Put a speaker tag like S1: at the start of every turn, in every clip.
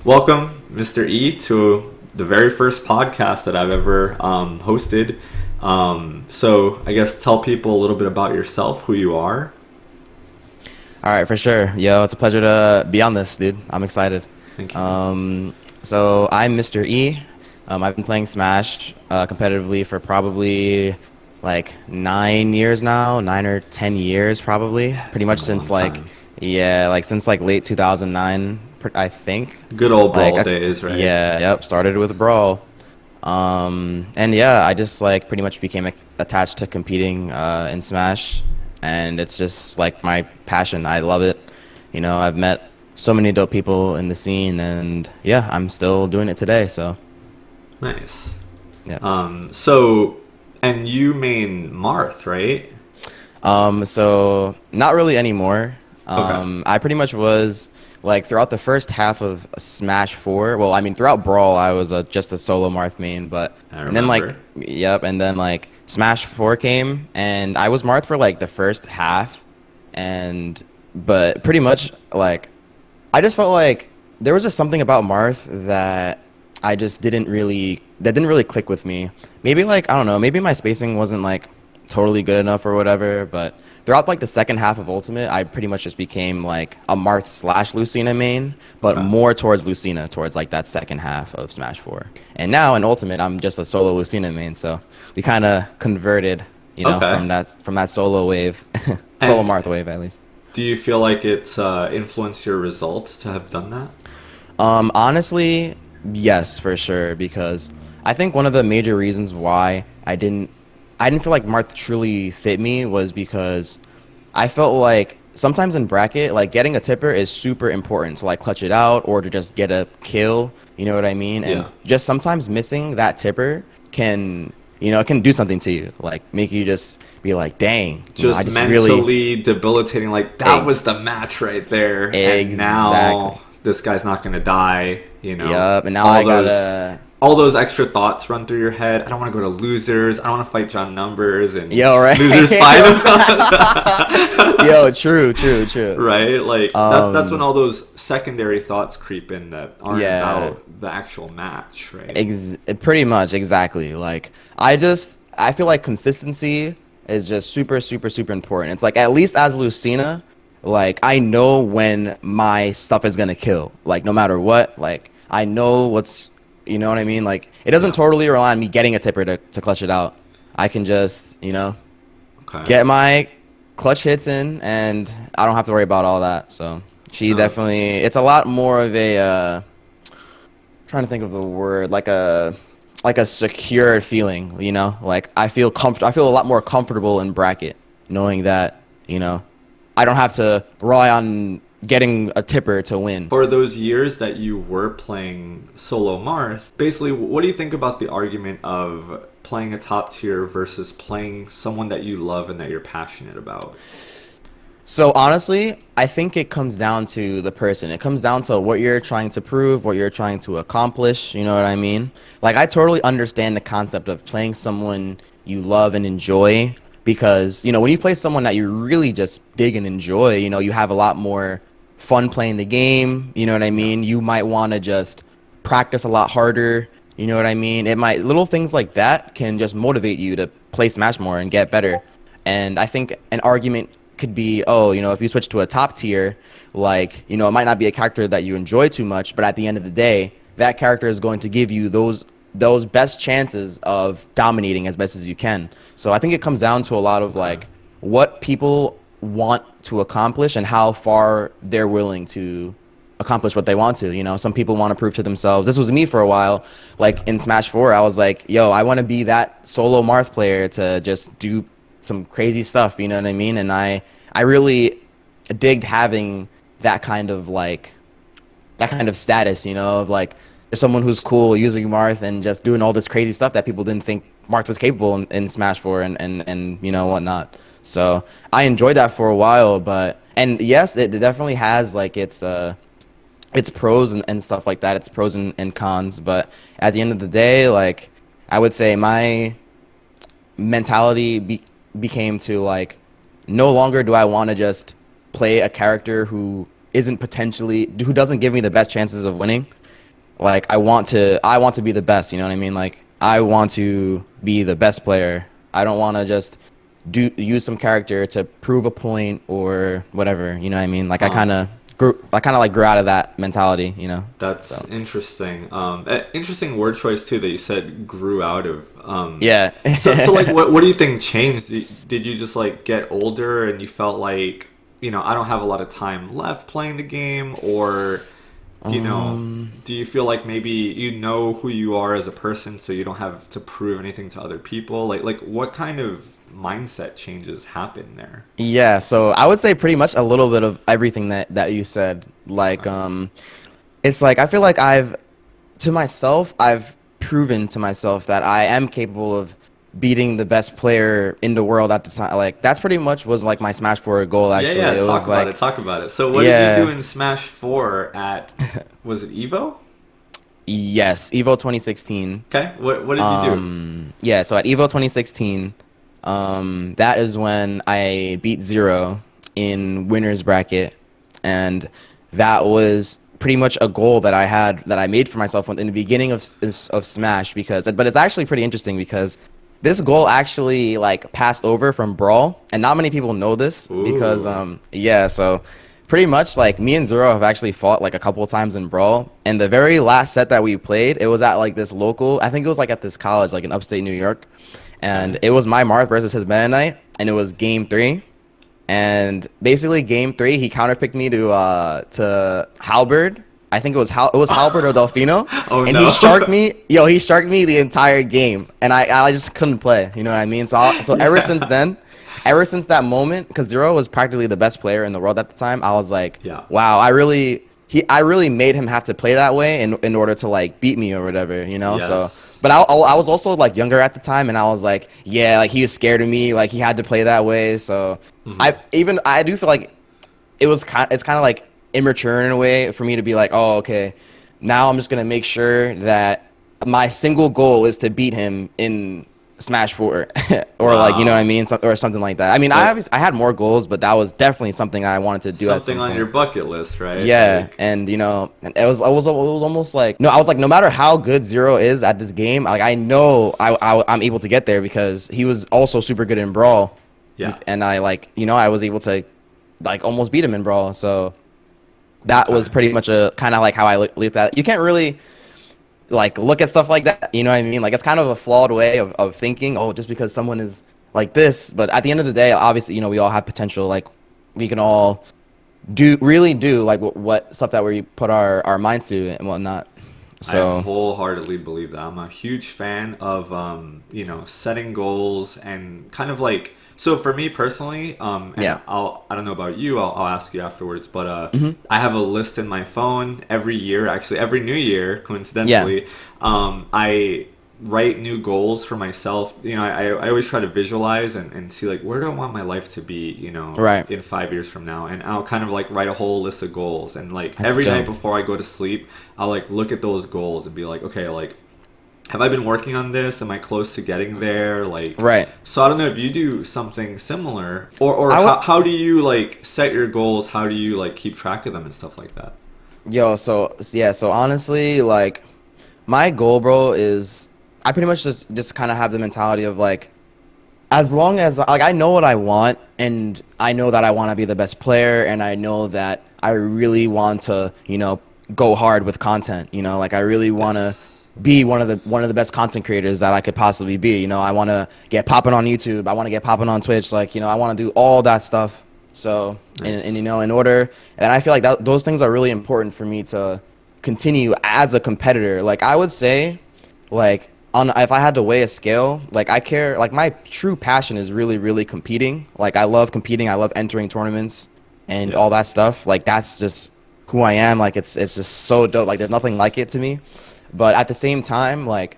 S1: Welcome, Mr. E, to the very first podcast that I've ever hosted. So I guess tell people a little bit about yourself, who you are.
S2: All right, for sure. Yo, it's a pleasure to be on this, dude. I'm excited.
S1: Thank you.
S2: So I'm Mr. E. I've been playing Smash competitively for probably like 9 years now, 9 or 10 years probably. Pretty much since since late 2009, I think.
S1: Good old Brawl days, right?
S2: Yeah, yep. Started with Brawl. And yeah, I just pretty much became attached to competing in Smash, and it's just like my passion. I love it. You know, I've met so many dope people in the scene, and yeah, I'm still doing it today. So
S1: Nice.
S2: yeah.
S1: And you main Marth, right?
S2: So not really anymore.
S1: Okay.
S2: I pretty much was throughout the first half of Smash 4. Well, I mean throughout Brawl, I was just a solo Marth main, but
S1: I
S2: and then
S1: remember.
S2: and then Smash 4 came, and I was Marth for the first half, but pretty much I just felt like there was just something about Marth that didn't really click with me. Maybe I don't know, maybe my spacing wasn't totally good enough or whatever, but throughout the second half of Ultimate, I pretty much just became a Marth / Lucina main, but
S1: Okay.
S2: more towards Lucina, towards that second half of Smash 4. And now in Ultimate, I'm just a solo Lucina main, so we kind of converted,
S1: Okay.
S2: from that solo wave, solo
S1: And
S2: Marth wave at least.
S1: do you feel like it's influenced your results to have done that?
S2: Honestly, yes, for sure, because I think one of the major reasons why I didn't feel like Marth truly fit me was because I felt like sometimes in bracket, getting a tipper is super important to clutch it out or to just get a kill, you know what I mean?
S1: Yeah.
S2: And just sometimes missing that tipper can, it can do something to you, make you just be like, dang,
S1: Just
S2: I just
S1: mentally debilitating. That
S2: Ex-
S1: was the match right there, and
S2: exactly.
S1: now this guy's not gonna die.
S2: Yup, and now
S1: all
S2: I
S1: those
S2: gotta.
S1: all those extra thoughts run through your head. I don't want to go to losers. I don't want to fight John Numbers and
S2: Yo, right?
S1: losers fight him.
S2: Yo, true.
S1: Right? That's when all those secondary thoughts creep in that aren't
S2: Yeah.
S1: about the actual match, right?
S2: Pretty much, exactly. I feel like consistency is just super, super, super important. It's at least as Lucina, I know when my stuff is gonna kill. No matter what, I know what's, you know what I mean? It doesn't totally rely on me getting a tipper to clutch it out. I can just,
S1: Okay.
S2: get my clutch hits in, and I don't have to worry about all that. So she definitely, it's a lot more of a, trying to think of the word, like a secure feeling, I feel I feel a lot more comfortable in bracket knowing that, I don't have to rely on getting a tipper to win.
S1: For those years that you were playing solo Marth, basically, what do you think about the argument of playing a top tier versus playing someone that you love and that you're passionate about?
S2: So honestly, I think it comes down to the person. It comes down to what you're trying to prove, what you're trying to accomplish, you know what I mean? I totally understand the concept of playing someone you love and enjoy, because, when you play someone that you really just dig and enjoy, you have a lot more fun playing the game, you know what I mean? You might want to just practice a lot harder, you know what I mean? Little things like that can just motivate you to play Smash more and get better. And I think an argument could be, oh, if you switch to a top tier, it might not be a character that you enjoy too much, but at the end of the day, that character is going to give you those best chances of dominating as best as you can. So I think it comes down to a lot of what people want to accomplish and how far they're willing to accomplish what they want to. Some people want to prove to themselves. This was me for a while. In Smash 4, I was like, yo, I want to be that solo Marth player to just do some crazy stuff, you know what I mean? And I really digged having that kind of status, of someone who's cool using Marth and just doing all this crazy stuff that people didn't think Marth was capable in Smash 4 and whatnot. So I enjoyed that for a while, and yes, it definitely has its pros and stuff like that. It's pros and cons, but at the end of the day, I would say my mentality became to no longer do I want to just play a character who doesn't give me the best chances of winning. Like I want to be the best, you know what I mean? Like I want to be the best player. I don't want to just use some character to prove a point or whatever, you know what I mean? Like I kind of grew out of that mentality, you know.
S1: That's interesting. Interesting word choice too that you said grew out of.
S2: Yeah.
S1: So like what do you think changed? Did you just like get older and you felt like, you know, I don't have a lot of time left playing the game, or you know, do you feel like maybe you know who you are as a person so you don't have to prove anything to other people? Like what kind of mindset changes happen there?
S2: Yeah, so I would say pretty much a little bit of everything that you said. Like it's like I feel like I've proven to myself that I am capable of beating the best player in the world at the time. Like that's pretty much was like my Smash 4 goal actually.
S1: Yeah,
S2: it
S1: talk
S2: was
S1: about
S2: like,
S1: it. Talk about it. So what did you do in Smash 4 at was it Evo?
S2: Yes, Evo 2016.
S1: Okay. What did you do?
S2: Yeah, so at Evo 2016, that is when I beat Zero in winner's bracket, and that was pretty much a goal that I made for myself in the beginning of Smash, but it's actually pretty interesting because this goal actually like passed over from Brawl, and not many people know this. Because so pretty much like me and Zero have actually fought like a couple of times in Brawl, and the very last set that we played, it was at like this local, I think it was like at this college like in upstate New York, and it was my Marth versus his Meta Knight, and it was game 3. And basically game 3 he counterpicked me to Halberd. I think it was Halberd or Delfino.
S1: Oh,
S2: and
S1: no.
S2: he sharked me. He sharked me the entire game, and I just couldn't play. You know what I mean? So ever since then, ever since that moment, because Zero was practically the best player in the world at the time, I was like, wow, I really made him have to play that way in order to like beat me or whatever, you know.
S1: Yes.
S2: So, but I was also like younger at the time, and I was like, yeah, like he was scared of me, like he had to play that way. So I do feel like it's kind of like immature in a way for me to be like, oh, okay, now I'm just gonna make sure that my single goal is to beat him in Smash 4 or like, you know what I mean, or something like that. I mean, I had more goals, but that was definitely something I wanted to do.
S1: Something on your bucket list, right?
S2: Yeah, and you know, it was almost like I was like, no matter how good Zero is at this game, like I know I'm able to get there because he was also super good in Brawl.
S1: Yeah,
S2: and I like, you know, I was able to like almost beat him in Brawl. So that was pretty much a kind of like how I looked at it. You can't really like look at stuff like that, you know what I mean? Like it's kind of a flawed way of thinking, oh, just because someone is like this. But at the end of the day, obviously, you know, we all have potential. Like we can all do like what stuff that we put our minds to and whatnot. So
S1: I wholeheartedly believe that. I'm a huge fan of you know, setting goals and kind of like, so for me personally, and I don't know about you, I'll ask you afterwards, but I have a list in my phone every year, actually every new year, coincidentally. I write new goals for myself. You know, I always try to visualize and see like, where do I want my life to be, you know, in 5 years from now. And I'll kind of like write a whole list of goals. And like every night before I go to sleep, I'll like look at those goals and be like, okay, like, have I been working on this? Am I close to getting there? Like, so I don't know if you do something similar, or how do you like set your goals? How do you like keep track of them and stuff like that?
S2: So honestly, like my goal, bro, is I pretty much just kind of have the mentality of like, as long as like I know what I want, and I know that I want to be the best player, and I know that I really want to, you know, go hard with content. You know, like I really want to be one of the best content creators that I could possibly be. You know, I want to get popping on YouTube. I want to get popping on Twitch. Like, you know, I want to do all that stuff. So, and you know, in order, and I feel like those things are really important for me to continue as a competitor. Like, I would say, like, if I had to weigh a scale, like I care, like my true passion is really, really competing. Like I love competing. I love entering tournaments and all that stuff. Like that's just who I am. Like it's just so dope. Like there's nothing like it to me. But at the same time, like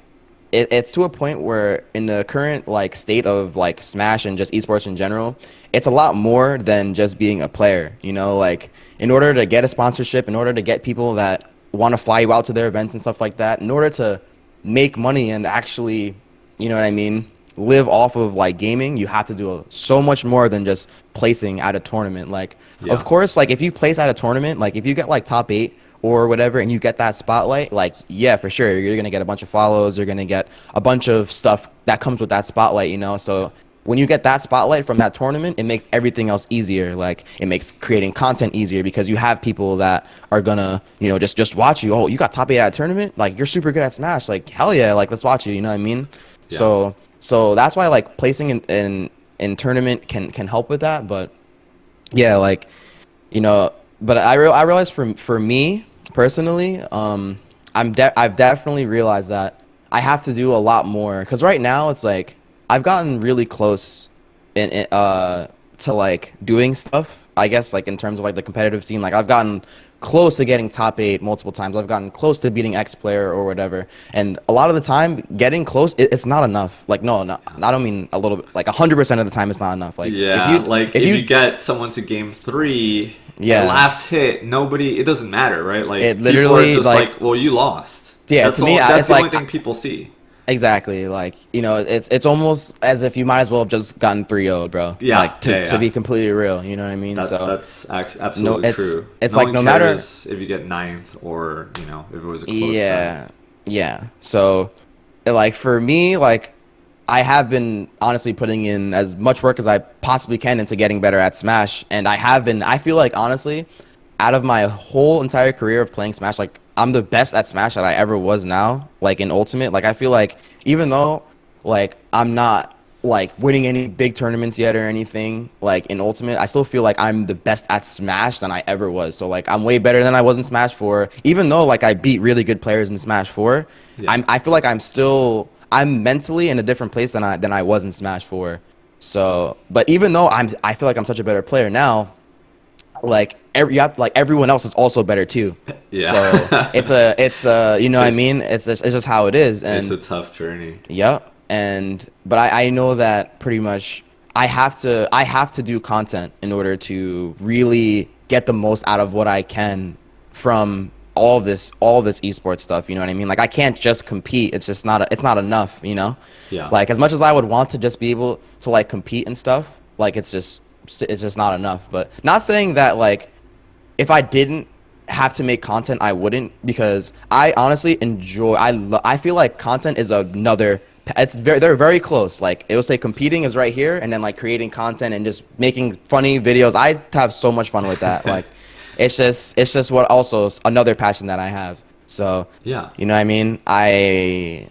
S2: it's to a point where in the current like state of like Smash and just esports in general, it's a lot more than just being a player. You know, like in order to get a sponsorship, in order to get people that want to fly you out to their events and stuff like that, in order to make money and actually, you know what I mean, live off of like gaming, you have to do so much more than just placing at a tournament. Like, of course, like if you place at a tournament, like if you get like top 8 or whatever, and you get that spotlight, like, yeah, for sure, you're gonna get a bunch of follows, you're gonna get a bunch of stuff that comes with that spotlight, you know. So when you get that spotlight from that tournament, it makes everything else easier. Like, it makes creating content easier because you have people that are gonna, you know, just watch you. Oh, you got top 8 at a tournament? Like, you're super good at Smash. Like, hell yeah, like, let's watch you, you know what I mean? Yeah. So that's why, like, placing in tournament can help with that. But yeah, like, you know, but I realized for me personally, I've definitely realized that I have to do a lot more, because right now it's like I've gotten really close to like doing stuff, I guess, like in terms of like the competitive scene. Like, I've gotten close to getting top 8 multiple times. I've gotten close to beating X player or whatever. And a lot of the time, getting close, it's not enough. Like, no, I don't mean a little bit. Like, 100% of the time, it's not enough. Like,
S1: yeah, if you get someone to game 3, yeah, last hit, nobody, it doesn't matter, right? Like, it literally, people are just like, well, you lost.
S2: Yeah,
S1: that's
S2: to me,
S1: that's
S2: it's
S1: the
S2: like,
S1: only thing people see.
S2: Exactly, like, you know, it's almost as if you might as well have just gotten 3-0'd, bro.
S1: Yeah,
S2: like, to be completely real, you know what I mean?
S1: That's absolutely true.
S2: It's like, no matter
S1: if you get 9th or, you know, if it was a close
S2: set. Yeah. So, like, for me, like, I have been honestly putting in as much work as I possibly can into getting better at Smash, and I feel like, honestly, out of my whole entire career of playing Smash, like, I'm the best at Smash that I ever was now, like, in Ultimate. Like, I feel like even though, like, I'm not, like, winning any big tournaments yet or anything, like, in Ultimate, I still feel like I'm the best at Smash than I ever was. So, like, I'm way better than I was in Smash 4. Even though, like, I beat really good players in Smash 4, yeah. I feel like I'm mentally in a different place than I was in Smash 4. So, but even though I feel like I'm such a better player now, like, everyone else is also better too. Yeah. So it's you know what I mean? It's just how it is. And
S1: it's a tough journey.
S2: Yep. But I know that pretty much I have to do content in order to really get the most out of what I can from all this esports stuff, you know what I mean? Like, I can't just compete. It's just it's not enough, you know?
S1: Yeah.
S2: Like, as much as I would want to just be able to, like, compete and stuff, like, it's just not enough. But not saying that, like, if I didn't have to make content, I wouldn't, because I honestly enjoy, I feel like content is they're very close. Like, it will say competing is right here, and then, like, creating content and just making funny videos, I have so much fun with that. Like, it's just what also another passion that I have. So,
S1: yeah,
S2: you know what I mean? I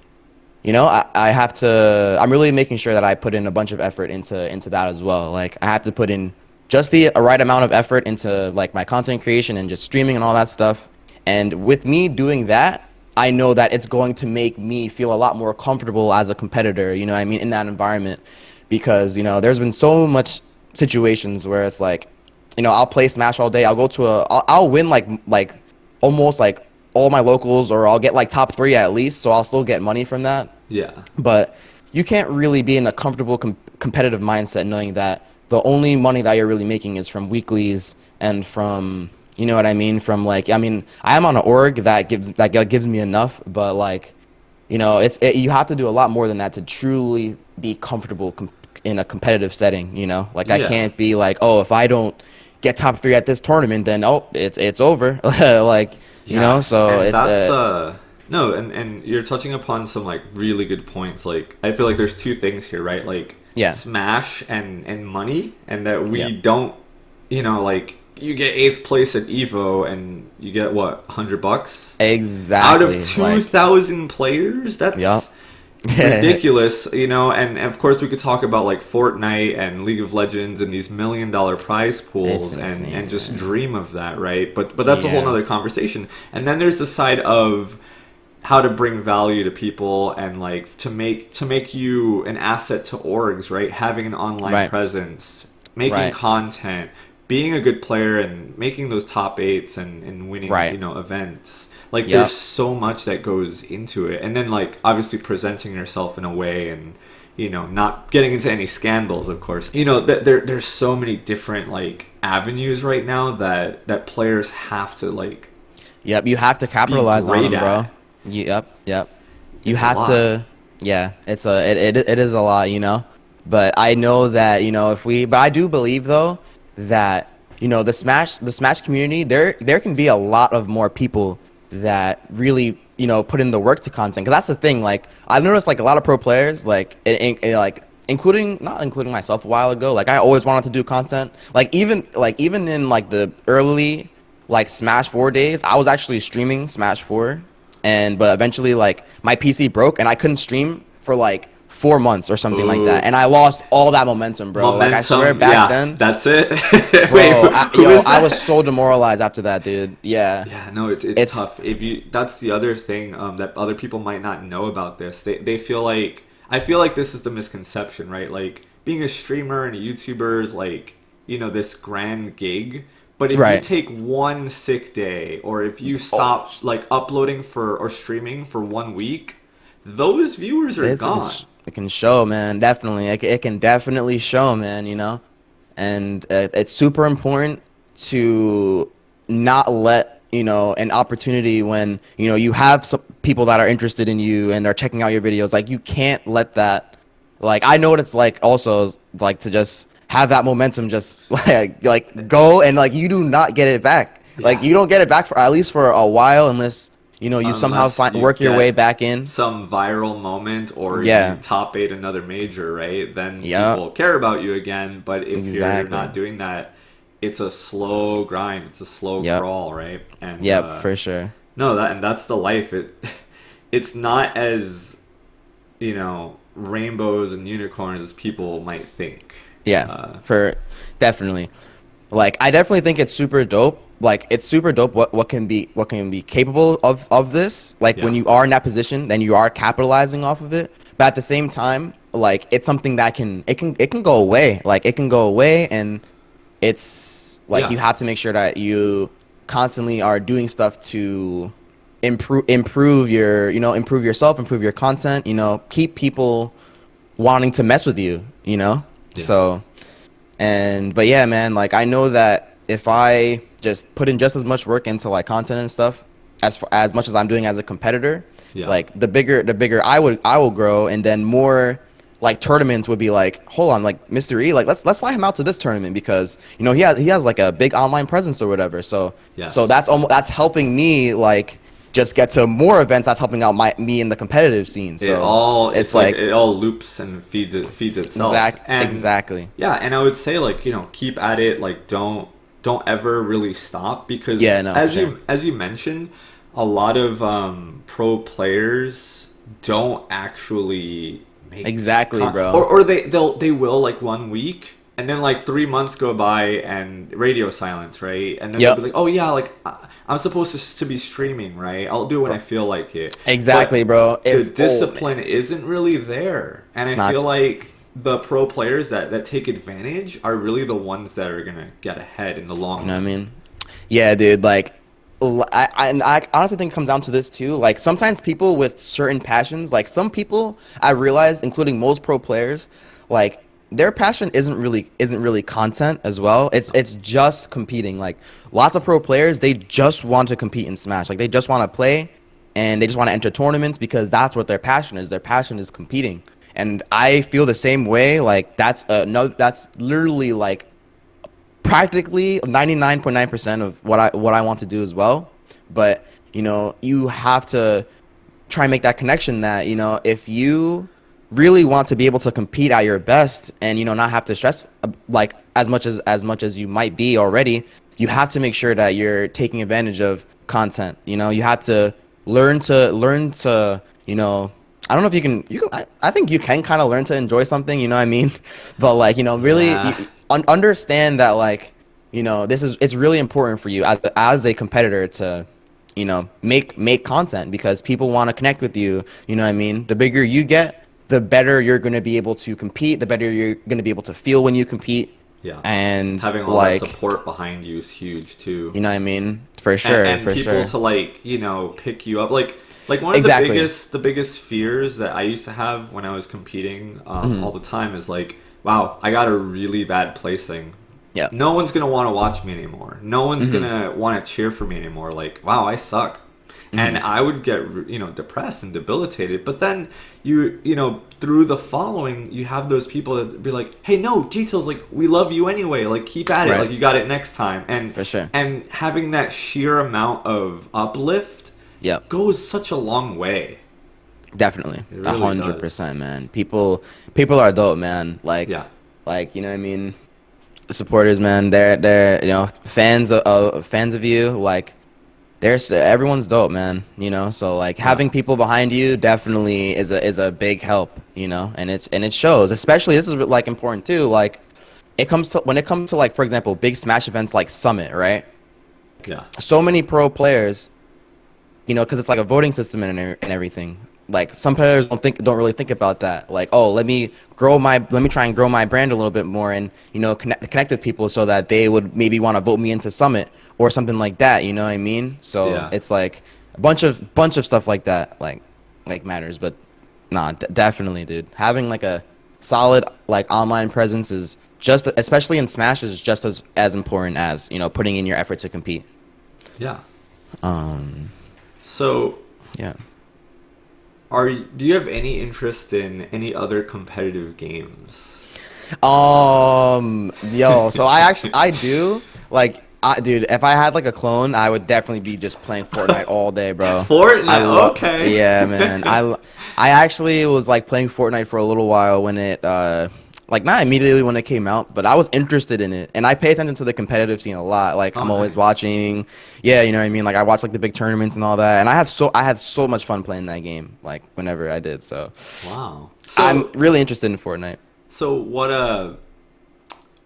S2: have to, I'm really making sure that I put in a bunch of effort into that as well. Like, I have to put in just the right amount of effort into, like, my content creation and just streaming and all that stuff. And with me doing that, I know that it's going to make me feel a lot more comfortable as a competitor, you know what I mean, in that environment. Because, you know, there's been so much situations where it's like, you know, I'll play Smash all day. I'll win like almost like all my locals, or I'll get like top 3 at least, so I'll still get money from that.
S1: Yeah.
S2: But you can't really be in a comfortable competitive mindset knowing that the only money that you're really making is from weeklies and from, you know what I mean, from, like, I mean, I am on an org that gives me enough, but, like, you know, you have to do a lot more than that to truly be comfortable in a competitive setting, you know? Like, yeah. I can't be like, oh, if I don't get top 3 at this tournament, then it's over. Like, you know, so
S1: and that's no, and you're touching upon some, like, really good points. Like, I feel like there's 2 things here, right? Like,
S2: yeah,
S1: Smash and money, and that we don't, you know, like, you get 8th place at Evo and you get what, $100?
S2: Exactly.
S1: Out of 2,000 players? That's ridiculous, you know. And of course we could talk about, like, Fortnite and League of Legends and these $1 million prize pools and just dream of that, right? But that's a whole nother conversation. And then there's the side of how to bring value to people and, like, to make you an asset to orgs, right? Having an online presence, making content, being a good player, and making those top 8s and winning, you know, events. Like, there's so much that goes into it. And then, like, obviously presenting yourself in a way, and, you know, not getting into any scandals, of course. You know, there's so many different, like, avenues right now that players have to, like...
S2: Yep, you have to capitalize on them, bro. Yep. You have to... Yeah, it is a lot, you know? But I know that, you know, but I do believe, though, that the Smash community, there can be a lot of more people that really, put in the work to content. Because that's the thing. Like, I've noticed, like, a lot of pro players, like, like, not including myself a while ago, like, I always wanted to do content. Like, even in, like, the early, like, Smash 4 days, I was actually streaming Smash 4. But eventually, like, my PC broke and I couldn't stream for, like, 4 months or something like that, and I lost all that momentum, bro. Like, I swear, back then,
S1: that's it.
S2: Bro, I was so demoralized after that, dude. Yeah.
S1: Yeah, no, it's tough. That's the other thing that other people might not know about this. They feel like, I feel like this is the misconception, right? Like, being a streamer and a YouTuber is like, this grand gig. But if you take one sick day, or if you stop like uploading or streaming for 1 week, those viewers are gone.
S2: It can show, man. Definitely, it can definitely show, man. And it's super important to not let an opportunity when you have some people that are interested in you and are checking out your videos. Like, you can't let that. Like, I know what it's like. Also, like, to just have that momentum just like go, and like, you do not get it back. Yeah. Like, you don't get it back for at least for a while, unless you somehow work your way back in.
S1: Some viral moment, or you top 8 another major, right? Then people care about you again. But if you're not doing that, it's a slow grind. It's a slow crawl, right? And
S2: for sure.
S1: No, that's the life. It's not as rainbows and unicorns as people might think.
S2: Yeah, definitely. Like, I definitely think it's super dope. Like, it's super dope what can be capable of this. Like, when you are in that position, then you are capitalizing off of it. But at the same time, like, it's something that can go away. Like, it can go away, and it's like, you have to make sure that you constantly are doing stuff to improve yourself, improve your content. Keep people wanting to mess with you. So, but yeah, man. Like, I know that if I just put in just as much work into, like, content and stuff as much as I'm doing as a competitor, like, the bigger I will grow, and then more, like, tournaments would be like, hold on, like, Mr. E, like, let's fly him out to this tournament because he has like a big online presence or whatever. So that's helping me, like, just get to more events. That's helping out me in the competitive scene. So
S1: it's like it all loops and feeds itself.
S2: Exactly.
S1: Yeah, and I would say, like, keep at it. Like, don't ever really stop, because as you mentioned, a lot of pro players don't actually make
S2: bro.
S1: Or they will, like, 1 week, and then, like, 3 months go by and radio silence, right? And then they'll be like, oh yeah, like, I'm supposed to be streaming, right? I'll do it when I feel like it.
S2: Exactly, bro.
S1: The discipline isn't really there, and I feel like the pro players that take advantage are really the ones that are gonna get ahead in the long run.
S2: You know what I mean? Yeah, dude. Like, I honestly think it comes down to this too. Like, sometimes people with certain passions, like, some people I realize, including most pro players, like, their passion isn't really content as well. It's just competing. Like, lots of pro players, they just want to compete in Smash. Like, they just want to play, and they just want to enter tournaments because that's what their passion is. Their passion is competing. And I feel the same way. Like, that's literally, like, practically 99.9% of what I want to do as well. But you have to try and make that connection that if you really want to be able to compete at your best and not have to stress, like, as much as you might be already, you have to make sure that you're taking advantage of content. You have to learn to I don't know if you can I think you can kind of learn to enjoy something, you know what I mean? But, like, really understand that, like, it's really important for you as a competitor to make content, because people want to connect with you. You know what I mean? The bigger you get, the better you're going to be able to compete, the better you're going to be able to feel when you compete.
S1: Yeah.
S2: And
S1: having all that support behind you is huge too.
S2: You know what I mean? For sure.
S1: And
S2: for
S1: people
S2: sure.
S1: to, like, pick you up. Like one of the biggest fears that I used to have when I was competing all the time is, like, wow, I got a really bad placing.
S2: Yeah.
S1: No one's going to want to watch me anymore. No one's going to want to cheer for me anymore. Like, wow, I suck. and I would get depressed and debilitated. But then through the following, you have those people that be like, hey, no, Jtails, like, we love you anyway, like, keep at it, like, you got it next time. And
S2: for sure, and
S1: having that sheer amount of uplift goes such a long way.
S2: Definitely, 100%, man. People are dope, man. Like, like, you know what I mean? Supporters, man. They're fans of you. Like, everyone's dope, man. So like having people behind you definitely is a big help. And it shows. Especially, this is like important too. Like, when it comes to like, for example, big Smash events like Summit, right?
S1: Yeah.
S2: So many pro players, because it's like a voting system and everything. Like, some players don't really think about that. Like, oh, let me try and grow my brand a little bit more, and connect with people so that they would maybe want to vote me into Summit or something like that. You know what I mean? So it's like a bunch of stuff like that, like matters. But nah, definitely, dude. Having like a solid like online presence is especially in Smash, is just as important as putting in your effort to compete.
S1: Yeah.
S2: So yeah.
S1: Do you have any interest in any other competitive games?
S2: So I do. Like, dude, if I had like a clone, I would definitely be just playing Fortnite all day, bro.
S1: Fortnite, okay.
S2: Yeah, man. I actually was like playing Fortnite for a little while when it like, not immediately when it came out, but I was interested in it, and I pay attention to the competitive scene a lot. Like, I'm always watching, you know what I mean? Like, I watch like the big tournaments and all that, and I had so much fun playing that game, like, whenever I did. So,
S1: wow.
S2: So, I'm really interested in Fortnite.
S1: So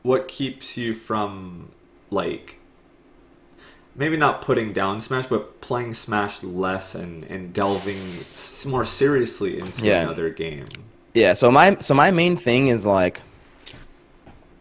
S1: what keeps you from, like, maybe not putting down Smash, but playing Smash less and delving more seriously into another game?
S2: Yeah, so my main thing is, like,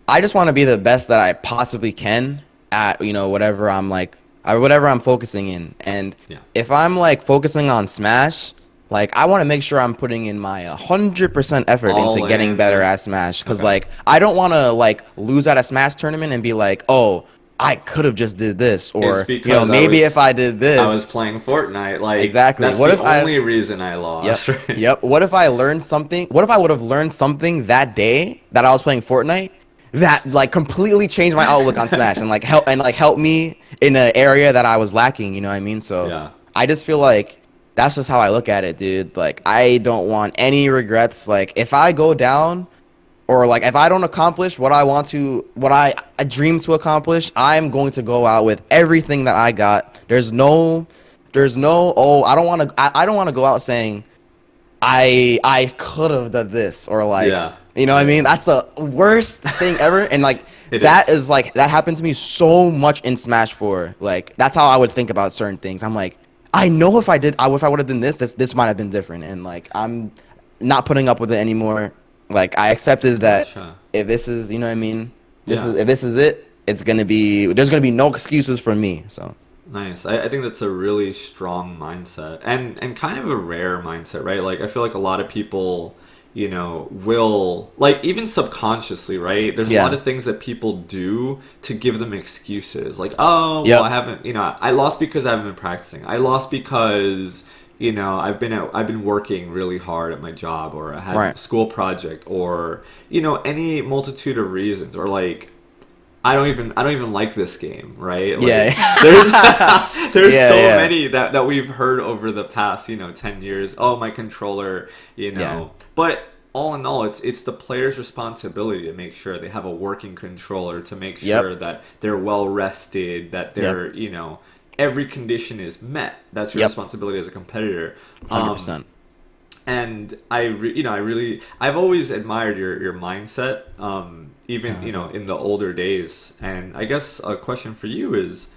S2: I just want to be the best that I possibly can at, whatever I'm focusing in. And if I'm like focusing on Smash, like, I want to make sure I'm putting in my 100% effort into getting better at Smash, cuz like, I don't want to like lose at a Smash tournament and be like, "Oh, I could have just did this," or maybe if I did this,
S1: I was playing Fortnite. Like,
S2: exactly.
S1: That's the only reason I lost.
S2: Yep. Right? Yep. What if I learned something? What if I would have learned something that day that I was playing Fortnite that like completely changed my outlook on Smash and help me in an area that I was lacking? You know what I mean? So I just feel like that's just how I look at it, dude. Like, I don't want any regrets. Like, if I go down, or like if I don't accomplish what I dream to accomplish, I'm going to go out with everything that I got. There's no I don't want to go out saying I could have done this, or like you know what I mean? That's the worst thing ever. And like that happened to me so much in Smash 4. Like, that's how I would think about certain things. I'm like, I know if I would have done this might have been different, and like, I'm not putting up with it anymore. Like, I accepted that if this is, you know what I mean? If this is it, there's gonna be no excuses for me. So
S1: nice. I think that's a really strong mindset, and kind of a rare mindset, right? Like, I feel like a lot of people, will, like, even subconsciously, right? There's a lot of things that people do to give them excuses. Like, oh, well, I haven't, I lost because I haven't been practicing. I lost because I've been working really hard at my job, or I had a school project, or any multitude of reasons, or like, I don't even like this game, right? Like, there's so many that we've heard over the past 10 years. Oh, my controller, But all in all, it's the player's responsibility to make sure they have a working controller, to make sure that they're well rested, that they're every condition is met. That's your responsibility as a competitor.
S2: 100%.
S1: And I've always admired your mindset, even in the older days. And I guess a question for you is,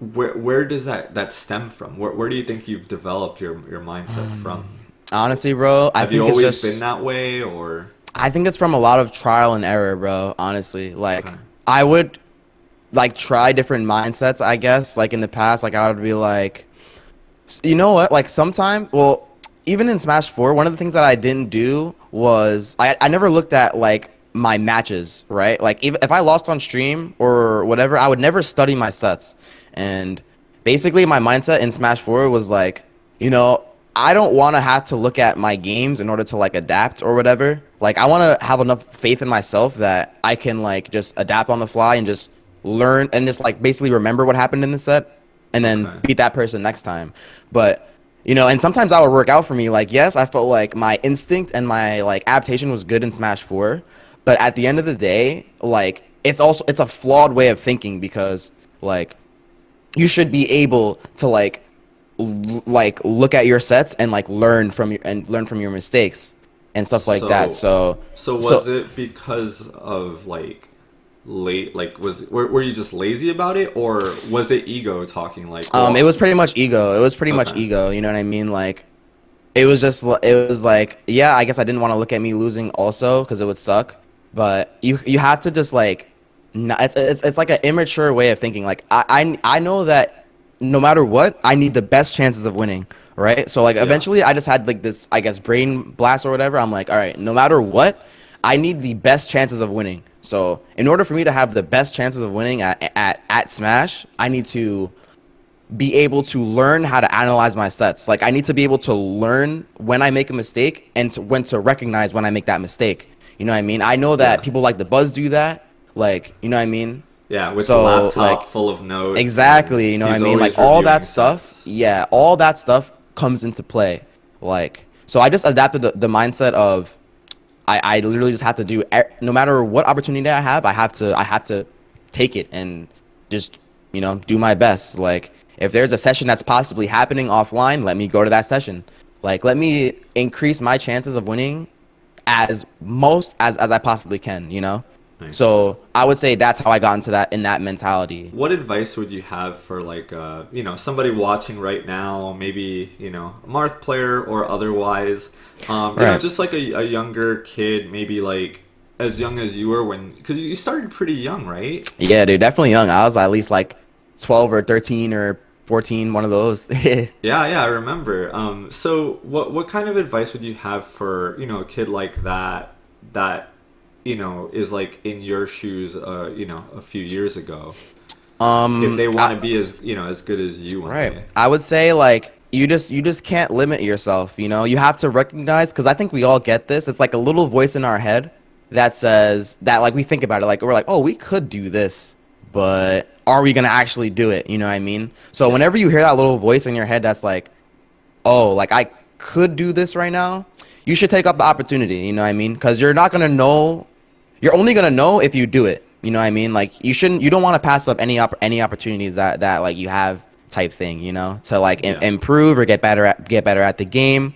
S1: where does that stem from? Where do you think you've developed your mindset from?
S2: Honestly, bro,
S1: have you always been that way, or?
S2: I think it's from a lot of trial and error, bro. Honestly, like, I would like try different mindsets, I guess. Like, in the past, like, I would be like, you know what? Like, even in Smash 4, one of the things that I didn't do was I never looked at like my matches, right? Like, if I lost on stream or whatever, I would never study my sets. And basically my mindset in Smash 4 was like, you know, I don't want to have to look at my games in order to like adapt or whatever. Like I want to have enough faith in myself that I can like just adapt on the fly and just learn and just like basically remember what happened in the set and then beat that person next time. But you know, and sometimes that would work out for me. Like, yes, I felt like my instinct and my like adaptation was good in Smash 4, but at the end of the day, like it's a flawed way of thinking because like you should be able to like look at your sets and like learn from your mistakes and stuff like that. So
S1: was it because of like late like were you just lazy about it, or was it ego talking? Like
S2: it was pretty much ego. It was pretty much ego, you know what I mean? Like it was like, yeah, I guess I didn't want to look at me losing also because it would suck, but you have to just like it's like an immature way of thinking. Like I know that no matter what, I need the best chances of winning, right? So like eventually I just had like this, I guess, brain blast or whatever. I'm like, all right, no matter what, I need the best chances of winning. So in order for me to have the best chances of winning at Smash, I need to be able to learn how to analyze my sets. Like I need to be able to learn when I make a mistake and when to recognize when I make that mistake. You know what I mean? I know that people like the Buzz do that. Like, you know what I mean?
S1: Yeah, with the laptop like, full of notes.
S2: Exactly, you know what I mean? Like all that stuff. Yeah, all that stuff comes into play. Like, so I just adapted the mindset of I literally just have to do, no matter what opportunity I have to take it and just, you know, do my best. Like if there's a session that's possibly happening offline, let me go to that session. Like let me increase my chances of winning as I possibly can, you know? Nice. So I would say that's how I got into that mentality.
S1: What advice would you have for like you know, somebody watching right now, maybe, you know, a Marth player or otherwise, you know, just like a younger kid, maybe like as young as you were because you started pretty young, right?
S2: Yeah, dude, definitely young. I was at least like 12 or 13 or 14, one of those.
S1: yeah, I remember. So what kind of advice would you have for, you know, a kid like that you know, is like in your shoes, you know, a few years ago, if they want to be as, you know, as good as you want.
S2: Right. I would say like you just can't limit yourself. You know, you have to recognize, because I think we all get this. It's like a little voice in our head that says that, like we think about it, like we're like, oh, we could do this, but are we gonna actually do it? You know what I mean? So whenever you hear that little voice in your head that's like, oh, like I could do this right now, you should take up the opportunity. You know what I mean? Because you're not gonna know. You're only gonna know if you do it. You know what I mean? Like you don't want to pass up any opportunities that like you have type thing. You know, to like improve or get better at the game.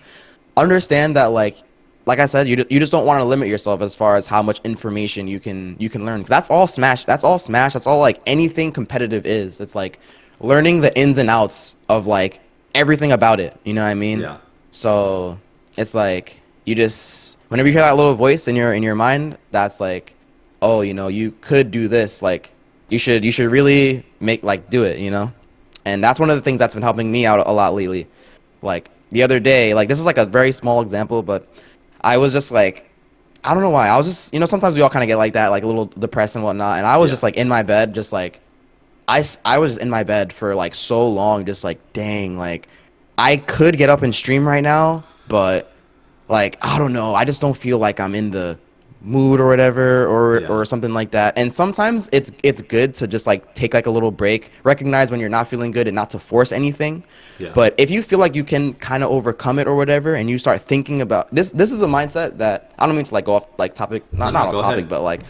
S2: Understand that like I said, you just don't want to limit yourself as far as how much information you can learn. Cause that's all Smash. That's all like anything competitive is. It's like learning the ins and outs of like everything about it. You know what I mean?
S1: Yeah.
S2: So it's like you just. Whenever you hear that little voice in your mind, that's like, oh, you know, you could do this. Like, you should really do it, you know? And that's one of the things that's been helping me out a lot lately. Like, the other day, like, this is like a very small example, but I was just like, I don't know why. I was just, you know, sometimes we all kind of get like that, like a little depressed and whatnot. And I was just like in my bed, just like, I was in my bed for like so long, just like, dang, like, I could get up and stream right now, but like, I don't know. I just don't feel like I'm in the mood or whatever or something like that. And sometimes it's good to just like take like a little break, recognize when you're not feeling good and not to force anything. Yeah. But if you feel like you can kind of overcome it or whatever, and you start thinking about this is a mindset that I don't mean to like go off like topic, not off topic, ahead. But like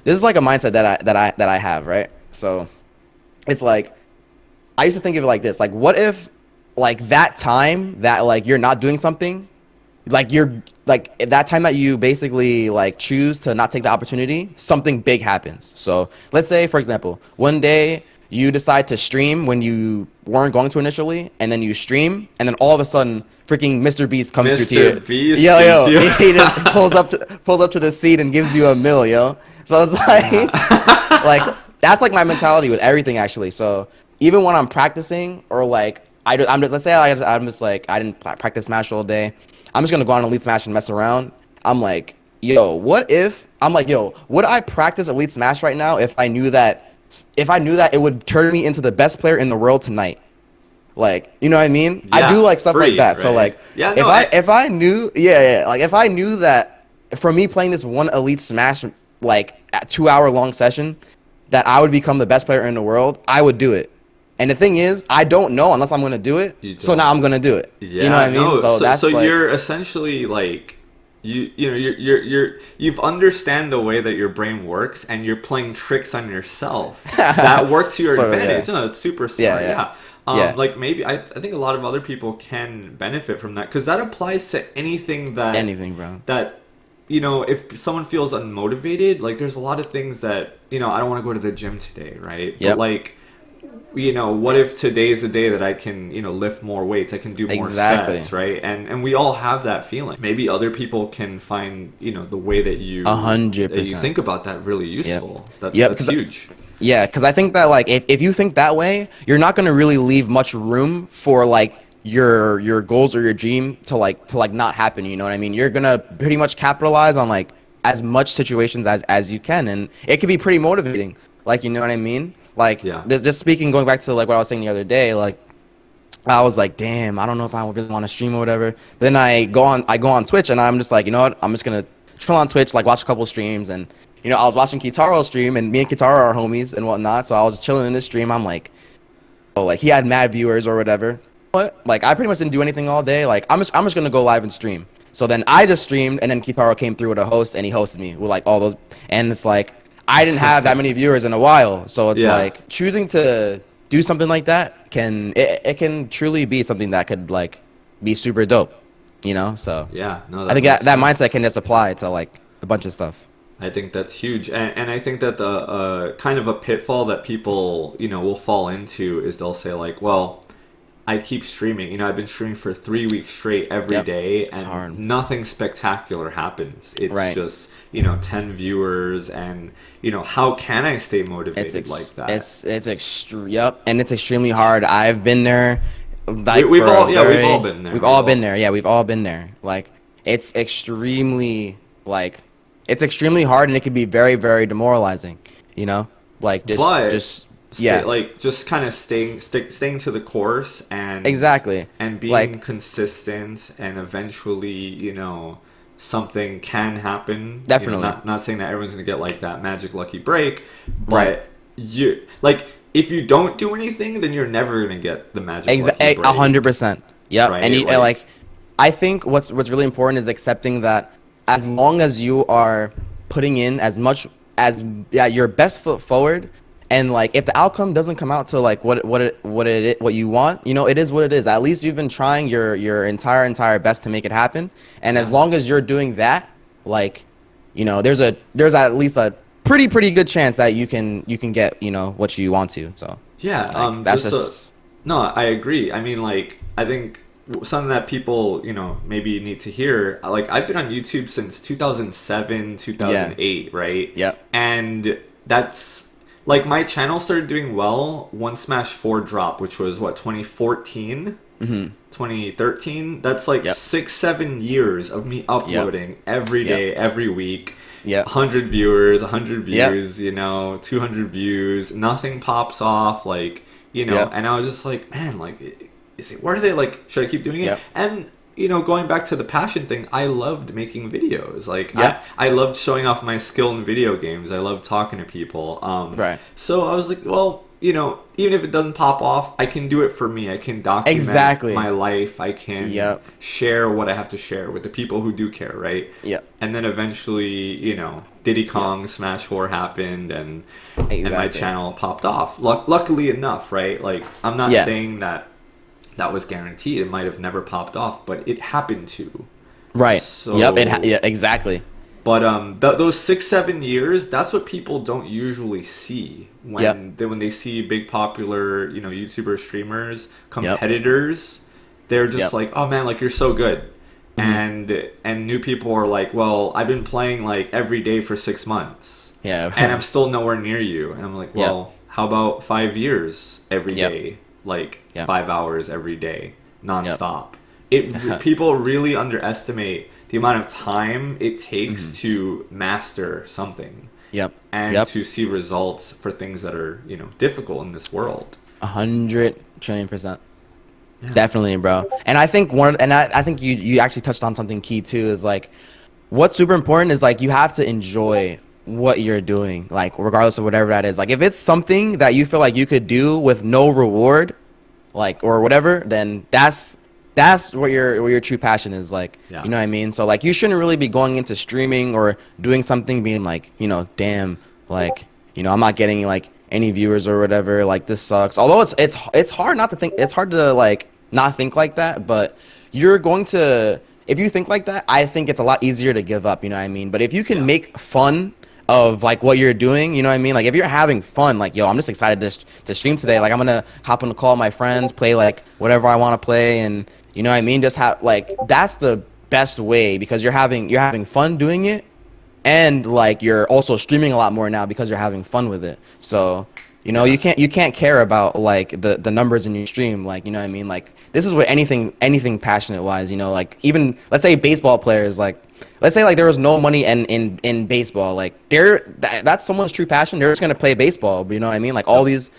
S2: this is like a mindset that I have, right? So it's like I used to think of it like this, like what if like that time that like you're not doing something, like you're like that time that you basically like choose to not take the opportunity, something big happens. So let's say, for example, one day you decide to stream when you weren't going to initially, and then you stream, and then all of a sudden freaking Mr. Beast comes through to you.
S1: Beast
S2: yo, he just pulls up to the seat and gives you a mill, yo. So it's like like that's like my mentality with everything actually. So even when I'm practicing or like let's say I'm just like I didn't practice Smash all day, I'm just gonna go on Elite Smash and mess around. I'm like, would I practice Elite Smash right now if I knew that it would turn me into the best player in the world tonight? Like, you know what I mean?
S1: Yeah,
S2: I do like stuff
S1: free,
S2: like that.
S1: right?
S2: So like,
S1: Yeah, no,
S2: if I knew, like if I knew that for me playing this one Elite Smash like a 2 hour long session, that I would become the best player in the world, I would do it. And the thing is, I don't know unless I'm gonna do it. So now I'm gonna do it.
S1: Yeah,
S2: you know what I mean?
S1: no,
S2: So that's
S1: so
S2: like,
S1: you're essentially like you know you've understand the way that your brain works, and you're playing tricks on yourself that work to your
S2: Sort of,
S1: advantage.
S2: yeah.
S1: No, it's super smart.
S2: Yeah.
S1: Like maybe I think a lot of other people can benefit from that, because that applies to anything
S2: bro.
S1: that if someone feels unmotivated, like there's a lot of things that I don't want to go to the gym today, right?
S2: Yep.
S1: But like, what if today's the day that I can, lift more weights, I can do more sets, right? And we all have that feeling. Maybe other people can find, the way that you
S2: 100%
S1: think about that really useful.
S2: Yep.
S1: That's huge.
S2: Yeah, because I think that like if you think that way, you're not gonna really leave much room for like your goals or your dream to not happen. You know what I mean? You're gonna pretty much capitalize on like as much situations as you can, and it can be pretty motivating. Like, you know what I mean? Like, just speaking, going back to like what I was saying the other day, like I was like, damn, I don't know if I really want to stream or whatever. Then I go on Twitch, and I'm just like, you know what? I'm just gonna chill on Twitch, like watch a couple streams, and I was watching Kitaro stream, and me and Kitaro are homies and whatnot. So I was chilling in this stream. I'm like, oh, like he had mad viewers or whatever. But like I pretty much didn't do anything all day. Like I'm just gonna go live and stream. So then I just streamed, and then Kitaro came through with a host, and he hosted me with like all those. And it's like I didn't have that many viewers in a while. So it's like choosing to do something like that can truly be something that could like be super dope. So
S1: no,
S2: I think that mindset can just apply to like a bunch of stuff.
S1: I think that's huge, and I think that the kind of a pitfall that people will fall into is they'll say like, well, I keep streaming. I've been streaming for 3 weeks straight every day, and nothing spectacular happens. It's just 10 viewers, and how can I stay motivated like that?
S2: It's and it's extremely hard. I've been there. Like
S1: we've all been there.
S2: We've all been there. Yeah, we've all been there. Like it's extremely hard, and it can be very, very demoralizing. Like just
S1: kind of staying to the course, and and being consistent, and eventually something can happen.
S2: Definitely.
S1: Not saying that everyone's gonna get like that magic lucky break, but you like, if you don't do anything, then you're never gonna get the magic lucky break.
S2: 100%. Yep. Right? And like I think what's really important is accepting that as long as you are putting in as much as your best foot forward, and like if the outcome doesn't come out to like what you want, it is what it is. At least you've been trying your entire best to make it happen. And as long as you're doing that, like there's at least a pretty good chance that you can get what you want to. So that's just
S1: no, I agree. I mean, like, I think something that people maybe need to hear, like, I've been on YouTube since 2007 2008, right?
S2: Yep.
S1: And that's like, my channel started doing well when Smash 4 dropped, which was what, 2014, 2013. That's like 6-7 years of me uploading every day, every week. 100 viewers, 100 views, 200 views, nothing pops off, like, and I was just like, man, like, where are they, like, should I keep doing it? And going back to the passion thing, I loved making videos. Like, I loved showing off my skill in video games. I loved talking to people. So I was like, well, even if it doesn't pop off, I can do it for me. I can document my life. I can share what I have to share with the people who do care, right? And then eventually, Diddy Kong Smash 4 happened, and my channel popped off. Luckily enough, right? Like, I'm not saying that was guaranteed. It might have never popped off, but it happened to.
S2: Right.
S1: So,
S2: exactly.
S1: But those 6-7 years, that's what people don't usually see when they see big popular YouTuber streamers, competitors. They're just like, oh man, like, you're so good. And new people are like, well, I've been playing like every day for 6 months. And I'm still nowhere near you. And I'm like, well, how about 5 years every day? Like 5 hours every day, nonstop. People really underestimate the amount of time it takes to master something. And to see results for things that are difficult in this world.
S2: 100 trillion %. Definitely, bro. And I think I think you actually touched on something key too, is like what's super important is like you have to enjoy what you're doing, like regardless of whatever that is. Like if it's something that you feel like you could do with no reward, like or whatever, then that's what your true passion is, like,
S1: Yeah.
S2: you know what I mean? So like you shouldn't really be going into streaming or doing something being like, you know, damn, like, you know, I'm not getting like any viewers or whatever, like this sucks. Although it's hard not to think, it's hard to like not think like that, but you're going to, if you think like that, I think it's a lot easier to give up, you know what I mean? But if you can make fun of like what you're doing, you know what I mean? Like if you're having fun, like, yo, I'm just excited to stream today. Like I'm gonna hop on the call with my friends, play like whatever I want to play, and you know what I mean? Just have like, that's the best way, because you're having fun doing it, and like you're also streaming a lot more now because you're having fun with it. So you know, you can't care about like the numbers in your stream, like, you know what I mean? Like this is what anything passionate wise, you know, like even let's say baseball players, like let's say like there was no money in baseball, like that's someone's true passion. They're just gonna play baseball, you know what I mean? Like all these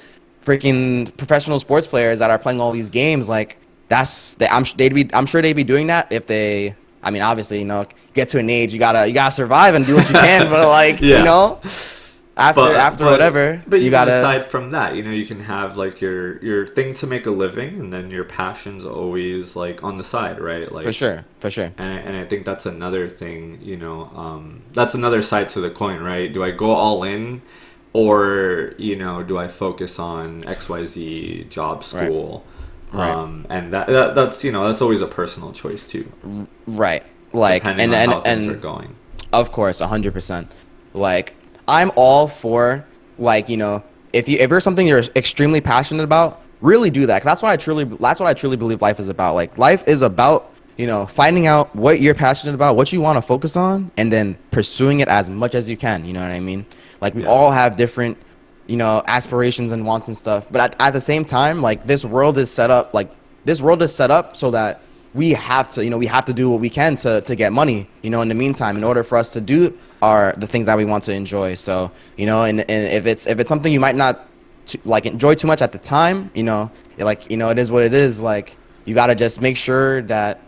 S2: freaking professional sports players that are playing all these games, like I'm sure they'd be doing that if they, I mean, obviously, you know, get to an age, you gotta survive and do what you can, but like, you know, after whatever,
S1: but
S2: you gotta.
S1: aside from that, you know, you can have like your thing to make a living, and then your passion's always like on the side, right? Like
S2: For sure.
S1: And I think that's another thing, you know, that's another side to the coin, right? Do I go all in, or, you know, do I focus on XYZ job, school?
S2: Right.
S1: And that's, you know, that's always a personal choice too.
S2: Right. Like,
S1: depending on how things are going.
S2: Of course, 100%. Like, I'm all for, like, you know, if you're something you're extremely passionate about, really do that. 'Cause that's what I truly believe life is about. Like, life is about, you know, finding out what you're passionate about, what you want to focus on, and then pursuing it as much as you can. You know what I mean? Like, we all have different, you know, aspirations and wants and stuff. But at the same time, like, this world is set up so that we have to do what we can to get money, you know, in the meantime, in order for us to do the things that we want to enjoy. So, you know, and if it's something you might not like enjoy too much at the time, you know, like, you know, it is what it is. Like, you got to just make sure that,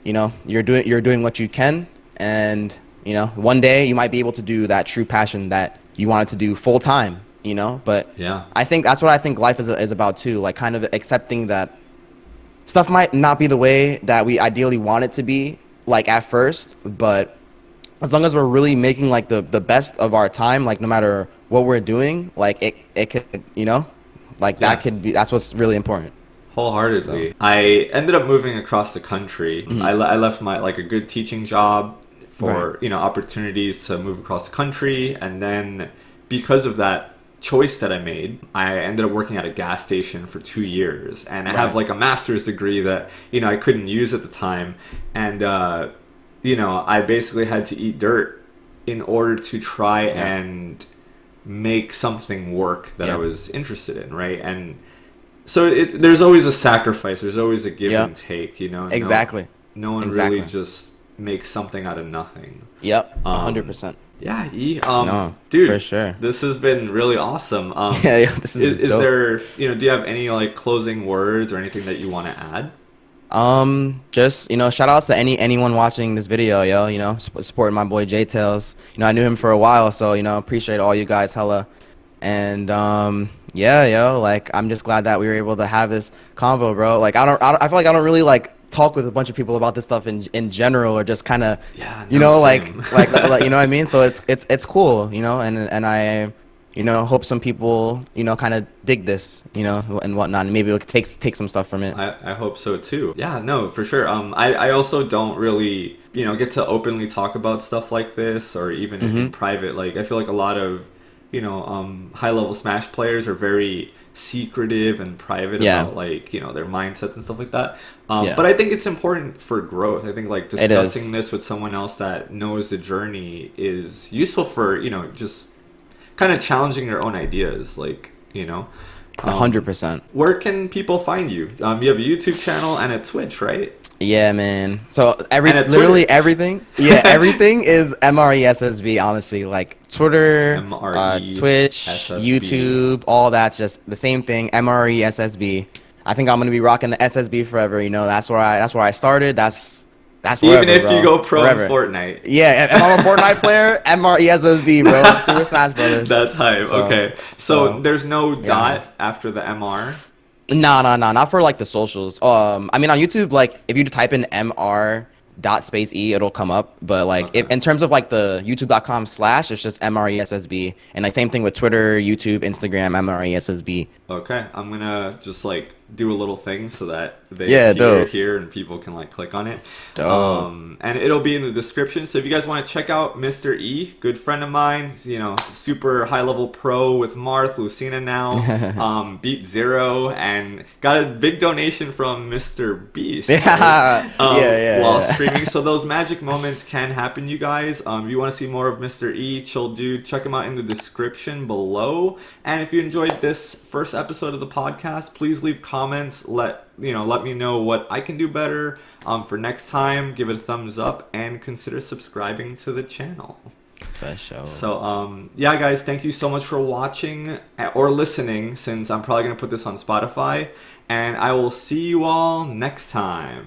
S2: you know, you're doing what you can, and, you know, one day you might be able to do that true passion that you wanted to do full time, you know. But
S1: yeah,
S2: I think that's what I think life is about too, like kind of accepting that stuff might not be the way that we ideally want it to be, like at first, but as long as we're really making like the best of our time, like no matter what we're doing, like it could, you know, like that's what's really important.
S1: Wholeheartedly. So. I ended up moving across the country.
S2: Mm-hmm.
S1: I left my like a good teaching job for you know, opportunities to move across the country, and then because of that choice that I made, I ended up working at a gas station for 2 years, and I have like a master's degree that, you know, I couldn't use at the time, and you know, I basically had to eat dirt in order to try and make something work that I was interested in, right? And so there's always a sacrifice, there's always a give and take, you know.
S2: Exactly.
S1: No one really just makes something out of nothing.
S2: Yep. 100%.
S1: Yeah,
S2: no,
S1: dude,
S2: for sure.
S1: This has been really awesome.
S2: This
S1: is there, you know, do you have any like closing words or anything that you want to add?
S2: Just, you know, shout outs to anyone watching this video, yo, you know, supporting my boy Jtails. You know, I knew him for a while, so, you know, appreciate all you guys hella. And yeah, yo, like, I'm just glad that we were able to have this convo, bro. Like, I feel like I don't really like talk with a bunch of people about this stuff in general, or just kind of, you know, like you know what I mean? So it's cool, you know, and I, you know, hope some people, you know, kind of dig this, you know, and whatnot, and maybe we'll take some stuff from it.
S1: I hope so too. Yeah, no, for sure. I also don't really, you know, get to openly talk about stuff like this, or even in private. Like, I feel like a lot of, you know, high level Smash players are very secretive and private about, like, you know, their mindsets and stuff like that. But I think it's important for growth. I think like discussing this with someone else that knows the journey is useful for, you know, just kind of challenging their own ideas, like, you know.
S2: 100%.
S1: Where can people find you? You have a YouTube channel and a Twitch, right?
S2: Yeah, man. So literally everything. Yeah, everything is mressb. Honestly, like Twitter, Twitch, YouTube, all that's just the same thing. mressb. I think I'm gonna be rocking the SSB forever. You know, that's where I started. That's
S1: Even
S2: wherever,
S1: if you
S2: bro.
S1: go pro
S2: Forever.
S1: in Fortnite.
S2: Yeah, if I'm a Fortnite player, MRESSB, bro. Super Smash Brothers.
S1: That's hype.
S2: So,
S1: Okay. So there's no dot after the MR.
S2: No, not for like the socials. I mean on YouTube, like if you type in MR dot space E, it'll come up. But like if, in terms of like the youtube.com/, it's just MRESSB. And like same thing with Twitter, YouTube, Instagram, MRESSB.
S1: Okay, I'm gonna just like do a little thing so that they appear
S2: dope.
S1: here and people can like click on it.
S2: Dope.
S1: And it'll be in the description. So if you guys want to check out Mr. E, good friend of mine, you know, super high level pro with Marth, Lucina now, beat 0, and got a big donation from Mr. Beast. Right? While streaming. So those magic moments can happen, you guys. If you want to see more of Mr. E, chill dude, check him out in the description below. And if you enjoyed this first episode of the podcast, please leave comments. Let me know what I can do better for next time. Give it a thumbs up and consider subscribing to the channel.
S2: For sure.
S1: So yeah, guys, thank you so much for watching or listening, since I'm probably gonna put this on Spotify, and I will see you all next time.